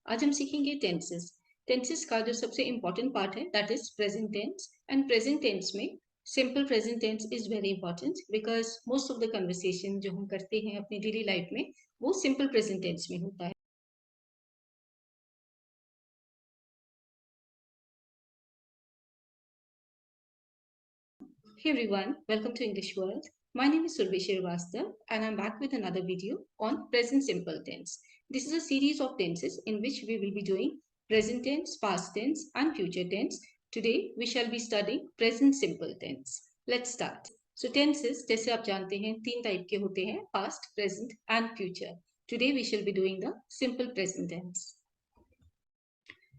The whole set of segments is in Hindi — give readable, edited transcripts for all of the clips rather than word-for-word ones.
आज हम सीखेंगे टेंसेस। टेंसेस का जो सबसे इम्पोर्टेंट पार्ट है that is present tense, and present tense में simple present tense is very important because most of the conversation जो हम करते हैं अपनी डेली लाइफ में वो सिंपल प्रेजेंट टेंस में होता है। Hey everyone, welcome to English World. My name is Survi Srivastava and I'm back with another video on present simple tense. This is a series of tenses in which we will be doing present tense, past tense and future tense. Today we shall be studying present simple tense. Let's start. So tenses जैसे आप जानते हैं तीन टाइप के होते हैं, past, present and future. Today we shall be doing the simple present tense.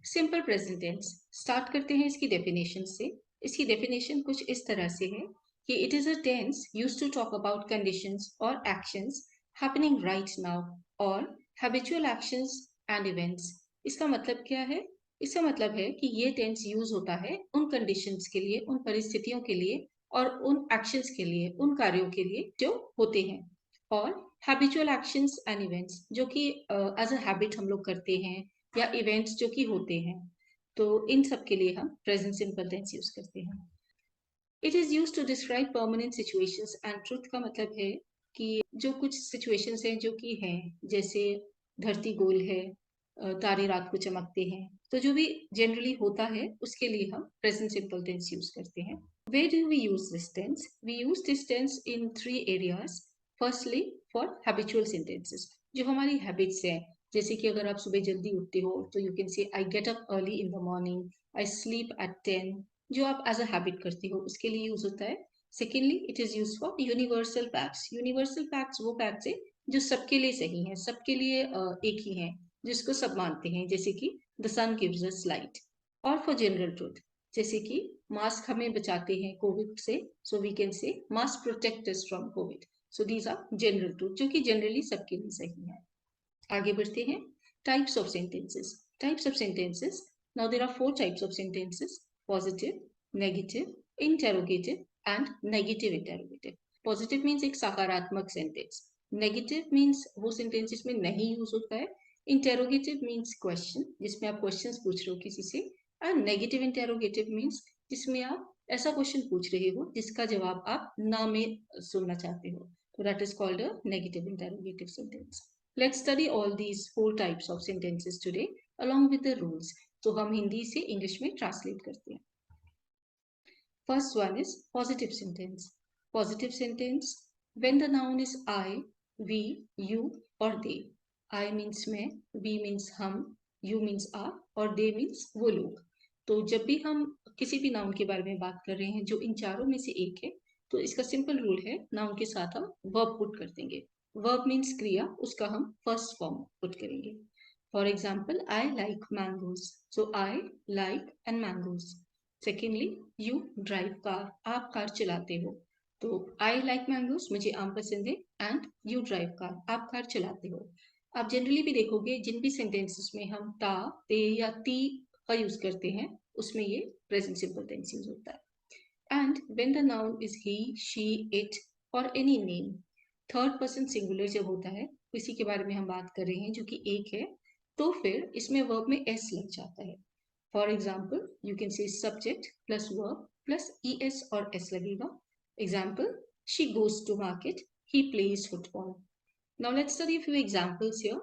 Simple present tense start करते हैं इसकी डेफिनेशन से। इसकी डेफिनेशन कुछ इस तरह से है कि it is a tense used to talk about conditions और एक्शंस हैपनिंग राइट नाउ और हैबिचुअल एक्शंस एंड इवेंट्स। इसका मतलब क्या है? इसका मतलब है कि ये टेंस यूज होता है उन कंडीशंस के लिए, उन परिस्थितियों के लिए और उन एक्शंस के लिए, उन कार्यों के लिए जो होते हैं, और हैबिचुअल एक्शंस एंड इवेंट्स जो कि एज अ हैबिट हम लोग करते हैं या इवेंट्स जो कि होते हैं, तो इन सब के लिए हम प्रेजेंट सिंपल टेंस यूज करते हैं। It is use to describe permanent situations and truth का मतलब है कि जो कुछ सिचुएशंस हैं जो कि हैं, जैसे धरती गोल है, तारे रात को चमकते हैं, तो जो भी जनरली होता है उसके लिए हम प्रेजेंट सिंपल टेंस यूज करते हैं। Where do we use this tense? We use this tense in three areas. Firstly, for habitual sentences, जो हमारी हैबिट्स हैं, जैसे कि अगर आप सुबह जल्दी उठते हो तो यू कैन से I get up early in the morning, I sleep at 10, जो आप एज अ हैबिट करते हो उसके लिए यूज होता है। Secondly, it is use for universal facts. Universal facts वो फैक्ट्स है जो सबके लिए सही है, सबके लिए एक ही है, जिसको सब मानते हैं, जैसे कि the sun gives us light. और फॉर जनरल ट्रूथ, जैसे कि मास्क हमें बचाते हैं कोविड से, so we can say mask protect us from Covid. So these are general truth जो कि जनरली सबके लिए सही है। आगे बढ़ते हैं। Types of sentences. Types of sentences, now there are four types of sentences: positive, negative, interrogative and negative interrogative. Positive means एक सकारात्मक सेंटेंस, नेगेटिव मीन्स वो सेंटेंस जिसमें नहीं यूज होता है, इंटेरोगेटिव मीन्स क्वेश्चन जिसमें आप क्वेश्चंस पूछ रहे हो किसी से, एंड नेगेटिव इंटेरोगेटिव मीन्स जिसमें आप ऐसा क्वेश्चन पूछ रहे हो जिसका जवाब आप ना में सुनना चाहते हो, तो that is called a negative interrogative sentence. Let's study all these four types of sentences today along with the rules. तो हम हिंदी से इंग्लिश में ट्रांसलेट करते हैं। First one is positive sentence. Positive sentence, when the noun is I, we, you or they. I means मैं, we means हम, you means आप और they means वो लोग। तो जब भी हम किसी भी नाउन के बारे में बात कर रहे हैं जो इन चारों में से एक है, तो इसका सिंपल रूल है नाउन के साथ हम वर्ब पुट कर देंगे। वर्ब मीन्स क्रिया, उसका हम फर्स्ट फॉर्म पुट करेंगे। For example, I like mangoes, so I like and mangoes. Secondly, you drive car, आप कार चलाते हो, तो आई लाइक मैंगोज, मुझे आम पसंद है, एंड यू ड्राइव कार, आप कार चलाते हो। आप जनरली भी देखोगे जिन भी सेंटेंसेस में हम ता, ते या ती का यूज करते हैं उसमें ये प्रेजेंट सिंपल टेंस यूज होता है। And when the noun is he, she, it और any name, third person singular जब होता है, किसी के बारे में हम बात कर रहे हैं जो कि एक है, तो फिर इसमें वर्ब में एस लग जाता है। For example, you can say subject plus verb plus es और s लगेगा। Example, she goes to market, he plays football. Now let's study few examples here.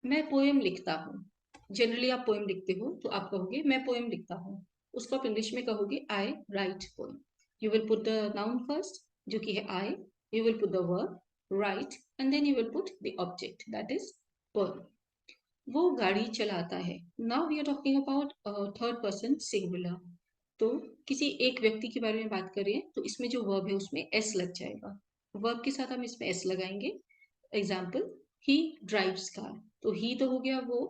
मैं पोएम लिखता हूँ। जनरली आप पोएम लिखते हो तो आप कहोगे मैं पोएम लिखता हूँ, उसको आप इंग्लिश में कहोगे I write poem. You will put the noun first जो कि है आई, you will put the verb right and then you will put the object that is poem. वो गाड़ी चलाता है। Now we are talking about third person singular. तो किसी एक व्यक्ति के बारे में बात कर रहे हैं तो इसमें जो वर्ब है उसमें s लग जाएगा। वर्ब के साथ हम इसमें s लगाएंगे। एग्जाम्पल, ही ड्राइव्स कार, तो ही तो हो गया वो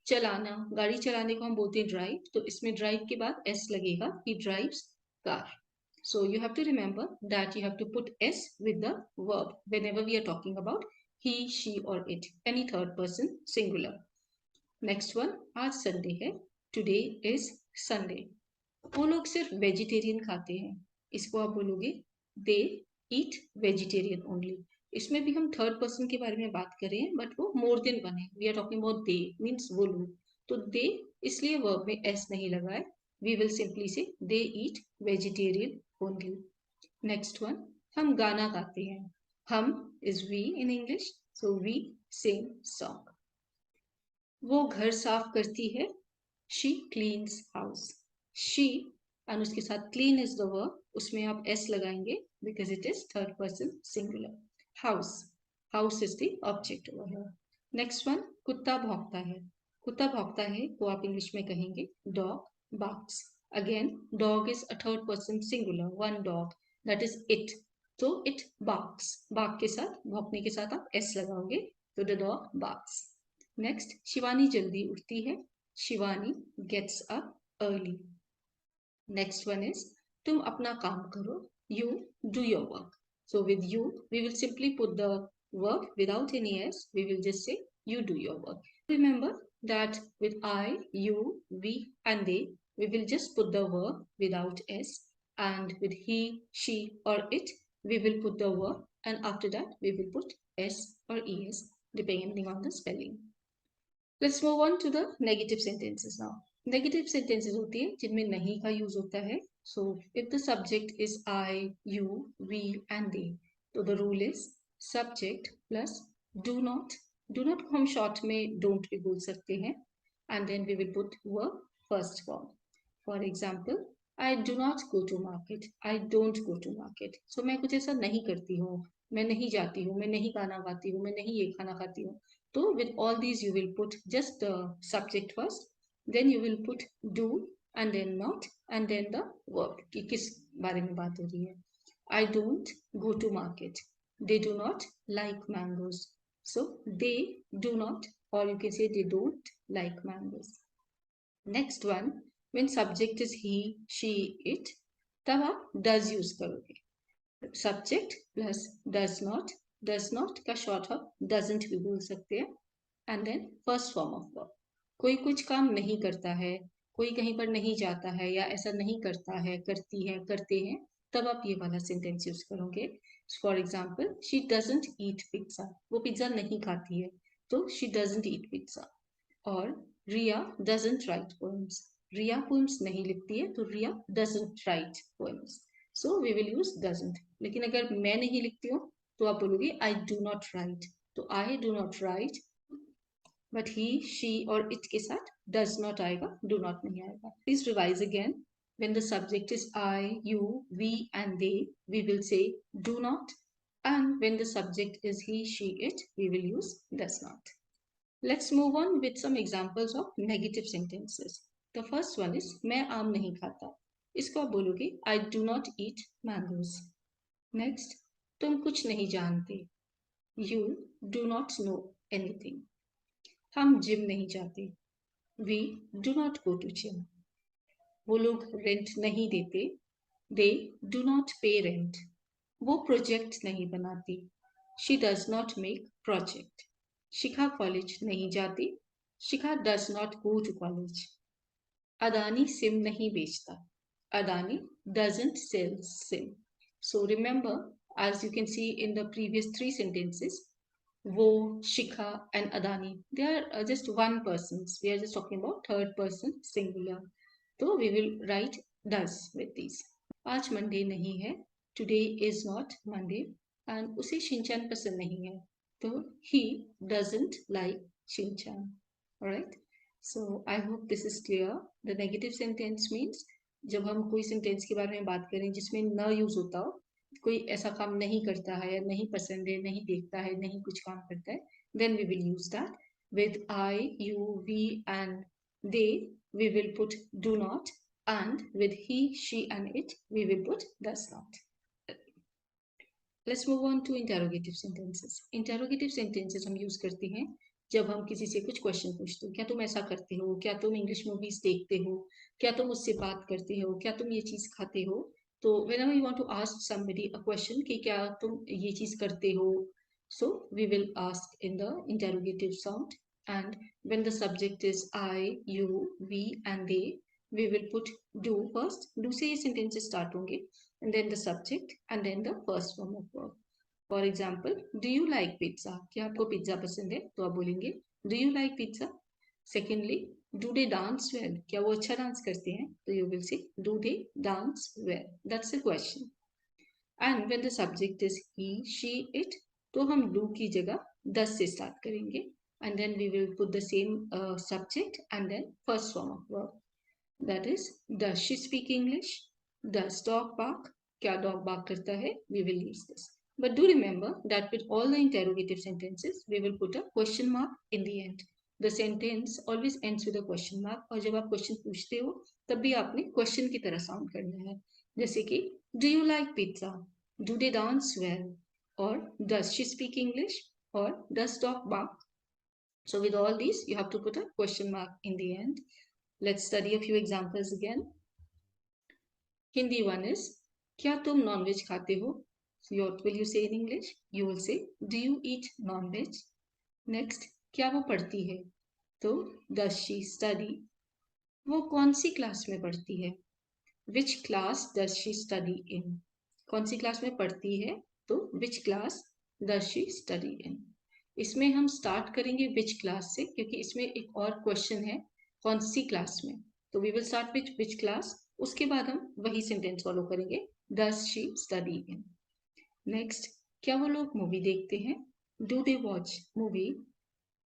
चलाना, गाड़ी चलाने को हम बोलते हैं ड्राइव, तो इसमें ड्राइव के बाद s लगेगा, ही drives car. So you have to remember that you have to put s with the verb whenever we are talking about he, she or it, any third person singular. Next one, आज संडे है, today is Sunday. वो लोग सिर्फ वेजिटेरियन खाते हैं, इसको आप बोलोगे they eat vegetarian only. इसमें भी हम थर्ड पर्सन के बारे में बात कर रहे हैं, बट वो मोर देन वन है. We are talking about they, means वो लोग. तो दे, इसलिए वर्ब में एस नहीं लगा है. We will simply say they eat vegetarian only. Next one, हम गाना गाते हैं. हम is we in English, so we sing song. वो घर साफ करती है. She cleans house. शी और उसके साथ क्लीन इज द वर्ब, उसमें आप एस लगाएंगे because it is third person singular. House, house is the object over here. Next one, कुत्ता भौंकता है. कुत्ता भौंकता है तो आप इंग्लिश में कहेंगे dog barks. Again dog is a third person singular, one dog, that is it. तो इट बार्क्स, बार्क के साथ, भौंकने के साथ आप एस लगाओगे, तो the dog barks. Next, Shivani जल्दी उठती है. Shivani gets up early. Next one is तुम अपना काम करो. You do your work. So with you, we will simply put the verb without any s. We will just say you do your work. Remember that with I, you, we and they, we will just put the verb without s. And with he, she or it, we will put the verb, and after that we will put s or es depending on the spelling. Let's move on to the negative sentences now. Negative sentences होती है जिनमें नहीं का यूज होता है. So if the subject is I, you, we and they, तो the rule is subject plus do not. Do not को हम short में don't भी बोल सकते हैं, and then we will put verb first form. For example, I do not go to market. I don't go to market. So मैं कुछ ऐसा नहीं करती हूँ, मैं नहीं जाती हूँ, मैं नहीं गाना गाती हूँ, मैं नहीं ये खाना खाती हूँ. So with all these you will put just the subject first, then you will put do and then not and then the verb कि किस बारे में बात हो रही है. I don't go to market. They do not like mangoes. So they do not, or you can say they don't like mangoes. Next one, when subject is he, she, it, तब आप does use करोगे. Subject plus does not का short हम doesn't भी बोल सकते हैं. And then first form of verb. कोई कुछ काम नहीं करता है, कोई कहीं पर नहीं जाता है, या ऐसा नहीं करता है, करती है, करते हैं, तब आप ये वाला सेंटेंस यूज करोगे. For example, she doesn't eat pizza. वो पिज्जा नहीं खाती है, तो शी डजंट ईट पिज्जा. और Riya doesn't write poems. Riya poems नहीं लिखती है, तो Riya doesn't write poems. So we will use doesn't. लेकिन अगर मैं नहीं लिखती हूँ तो आप बोलोगे आई डू नॉट राइट. तो I do not write, but he, she और इट के साथ डज नॉट आएगा, डू नॉट नहीं आएगा. Please revise again. When the subject is I, you, we and they, we will say do not. And when the subject is he, she, it, we will use does not. Let's move on with some examples of negative sentences. The first one is मैं आम नहीं खाता. इसको आप बोलोगे I do not eat mangoes. Next, तुम कुछ नहीं जानते. You do not know anything. हम जिम नहीं जाते. We do not go to gym. वो लोग रेंट नहीं देते. They do not pay rent. वो प्रोजेक्ट नहीं बनाती. She does not make project. Shikha college नहीं जाती. शिखा does not go to college. Adani SIM नहीं बेचता. Adani doesn't sell SIM. So remember, as you can see in the previous three sentences, वो, Shikha and Adani, they are just one persons. We are just talking about third person singular. So we will write does with these. आज मंडे नहीं है. Today is not Monday. And उसे शिनचैन पसंद नहीं है. तो he doesn't like Shinchan. Alright. So I hope this is clear. The negative sentence means जब हम कोई सेंटेंस के बारे में बात करें जिसमें न यूज होता हो, कोई ऐसा काम नहीं करता है, नहीं पसंद है, नहीं देखता है, नहीं कुछ काम करता है, then we will use that. With I, you, we and they, we will put do not, and with he, she and it, we will put does not. Let's move on to interrogative sentences. Interrogative sentences हम यूज करते हैं जब हम किसी से कुछ क्वेश्चन पूछते हो. क्या तुम ऐसा करते हो? क्या तुम इंग्लिश मूवीज देखते हो? क्या तुम उससे बात करते हो? क्या तुम ये चीज खाते हो? तो whenever you want to ask somebody a question कि क्या तुम ये चीज करते हो, so we will ask in the interrogative sound. And when the subject is I, you, we and they, we will put do first. Do से ये sentences start होंगे, and then the subject and then the first form of verb. For example, do you like pizza? क्या आपको पिज्जा पसंद है? तो आप बोलेंगे do you like pizza. Secondly, do they dance well? क्या वो अच्छा डांस करते हैं? तो you will say do they dance well. That's a question. And when the subject is he, she, it, तो हम डू की जगह does से स्टार्ट करेंगे. And then we will put the same subject and then first form of verb. That is, does she speak English? Does dog bark? क्या dog bark करता है? We will use this. But do remember that with all the interrogative sentences, we will put a question mark in the end. The sentence always ends with a question mark. और जब आप क्वेश्चन पूछते हो तब भी आपने क्वेश्चन की तरह साउंड करना है. जैसे कि do you like pizza? Do they dance well? Or does she speak English? Or does dog bark? So with all these, you have to put a question mark in the end. Let's study a few examples again. Hindi one is, क्या तुम non-veg खाते हो? So what will you say in English? You will say, do you eat non-veg? Next, क्या वो पढ़ती है? तो does she study? वो कौन सी क्लास में पढ़ती है? Which class does she study in? कौन सी क्लास में पढ़ती है? तो which class does she study in? इसमें हम स्टार्ट करेंगे which class से, क्योंकि इसमें एक और क्वेश्चन है कौन सी क्लास में. तो we will start with which class. उसके बाद हम वही सेंटेंस फॉलो करेंगे, does she study in. Next, क्या वो लोग मूवी देखते हैं? Do they watch movie?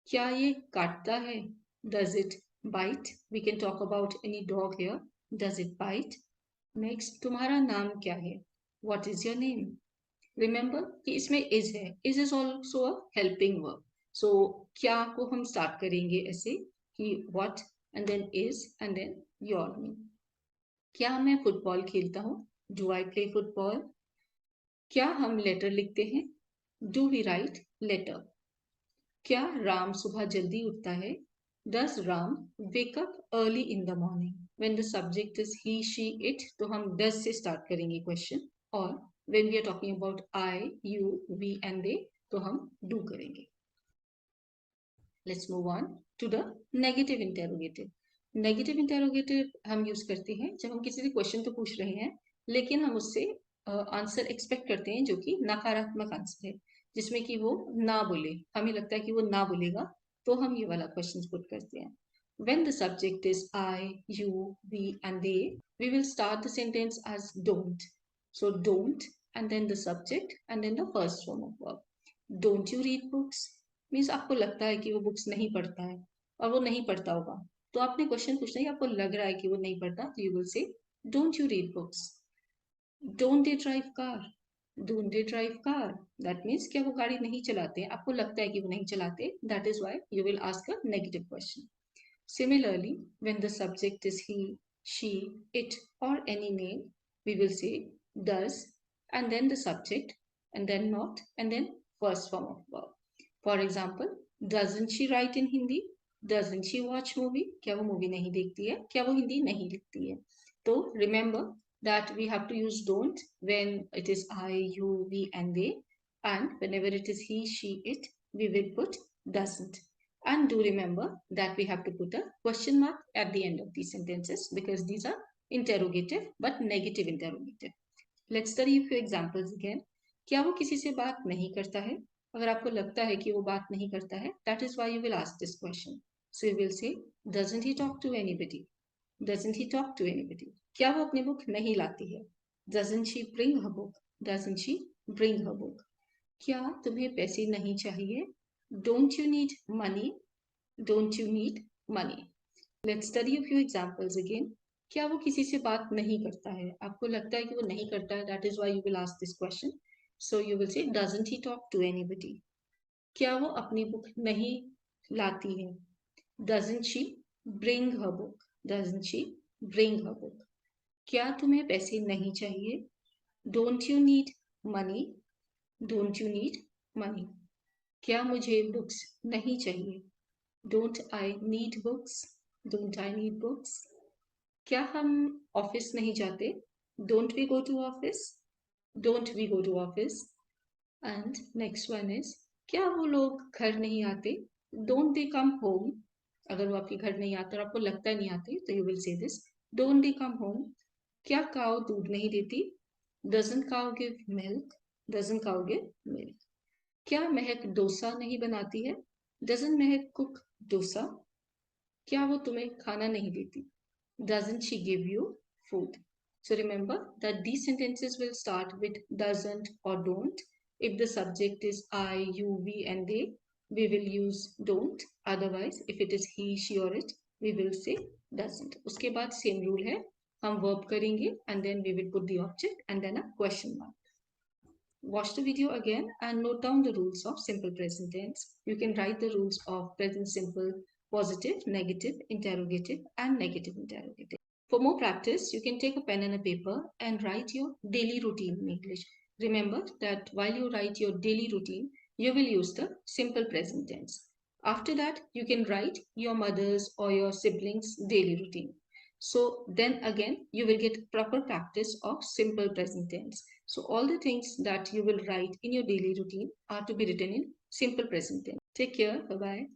क्या ये काटता है? Does it bite? We can talk about any dog here. Does it bite? Next, तुम्हारा नाम क्या है? What is your name? Remember कि इसमें is है. Is also a helping verb. So क्या को हम स्टार्ट करेंगे ऐसे कि what and then is and then your name. क्या मैं फुटबॉल खेलता हूँ? Do I play football? क्या हम लेटर लिखते हैं? Do we write letter? क्या राम सुबह जल्दी उठता है? Does Ram wake up early in the morning? When the subject is he, she, it, तो हम does से start करेंगे question. और when we are talking about I, you, we and they, तो हम do करेंगे. Let's move on to the negative interrogative. Negative interrogative हम यूज करते हैं जब हम किसी से क्वेश्चन तो पूछ रहे हैं, लेकिन हम उससे आंसर एक्सपेक्ट करते हैं जो कि नकारात्मक आंसर है, जिसमें कि वो ना बोले. हमें लगता है कि वो ना बोलेगा, तो हम ये वाला क्वेश्चन पुट करते हैं. When the subject is I, you, we and they, we will start the sentence as don't. So don't and then the subject and then the first form of verb. Don't you read books? Means आपको लगता है कि वो बुक्स नहीं पढ़ता है और वो नहीं पढ़ता होगा, तो आपने क्वेश्चन पूछना है, आपको लग रहा है कि वो नहीं पढ़ता, तो यू विल से don't you read books. Don't they drive car? Don't they drive car, that means क्या वो गाड़ी नहीं चलाते हैं? आपको लगता है कि वो नहीं चलाते, that is why you will ask a negative question. Similarly, when the subject is he, she, it or any name, we will say does and then the subject and then not and then first form of verb. For example, doesn't she write in Hindi? Doesn't she watch movie? क्या वो मूवी नहीं देखती है? क्या वो हिंदी नहीं लिखती है? तो remember that we have to use don't when it is I, you, we and they, and whenever it is he, she, it, we will put doesn't. And do remember that we have to put a question mark at the end of these sentences because these are interrogative but negative interrogative. Let's study a few examples again. क्या वो किसी से बात नहीं करता है? अगर आपको लगता है कि वो बात नहीं करता है, that is why you will ask this question. So you will say, doesn't he talk to anybody? Doesn't he talk to anybody? क्या वो अपनी बुक नहीं लाती है? Doesn't she bring her book? Doesn't she bring her book? क्या तुम्हें पैसे नहीं चाहिए? Don't you need money? Don't you need money? Let's study a few examples again. क्या वो किसी से बात नहीं करता है? आपको लगता है कि वो नहीं करता है, that is why you will ask this question. So you will say, doesn't he talk to anybody? क्या वो अपनी बुक नहीं लाती है? Doesn't she bring her book? Doesn't she bring her book? क्या तुम्हें पैसे नहीं चाहिए? Don't you need money? Don't you need money? क्या मुझे बुक्स नहीं चाहिए? Don't I need books? Don't I need books? क्या हम ऑफिस नहीं जाते? Don't we go to office? Don't we go to office? And next one is, क्या वो लोग घर नहीं आते? Don't they come home? अगर वो आपके घर नहीं आते और आपको लगता है नहीं आते, तो you will say this. Don't they come home? क्या काऊ दूध नहीं देती? Doesn't cow give milk? Doesn't cow get milk? क्या महक डोसा नहीं बनाती है? Doesn't Mahak cook dosa? क्या वो तुम्हें खाना नहीं देती? Doesn't she give you food? So remember that these sentences will start with doesn't or don't. If the subject is I, you, we and they, we will use don't. Otherwise, if it is he, she or it, we will say doesn't. उसके बाद same rule है, हम verb करेंगे and then we will put the object and then a question mark. Watch the video again and note down the rules of simple present tense. You can write the rules of present simple, positive, negative, interrogative, and negative interrogative. For more practice, you can take a pen and a paper and write your daily routine in English. Remember that while you write your daily routine, you will use the simple present tense. After that, you can write your mother's or your siblings' daily routine. So then again, you will get proper practice of simple present tense. So all the things that you will write in your daily routine are to be written in simple present tense. Take care. Bye-bye.